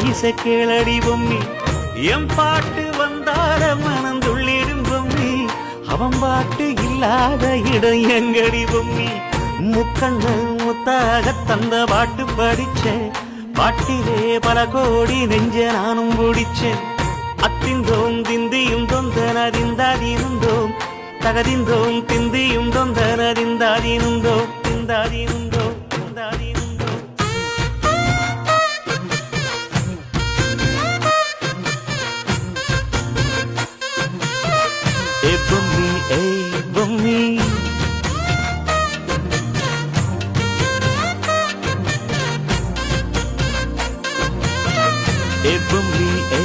இசை கேளடி பொம்மி எம் பாட்டு வந்தார மனந்துள்ளிடும் பொம்மி அவன் பாட்டு இல்லாத இடம் எங்கடி பொம்மி முக்கண்ணு முத்தாக தந்த பாட்டு படிச்சேன் பாட்டிலே பல கோடி நெஞ்ச நானும் பிடிச்சேன் அத்திந்தோம் திந்தியும் தொந்தனதிந்தாதீனுந்தோம் தகதிந்தோம் திந்தியும் தொந்தனதிந்தாதீனுந்தோம் திந்தாதீனுந்தோம் திந்தாதீனுந்தோம் ஏ பொம்மி ஏ பொம்மி ஏ பொம்மி ஏ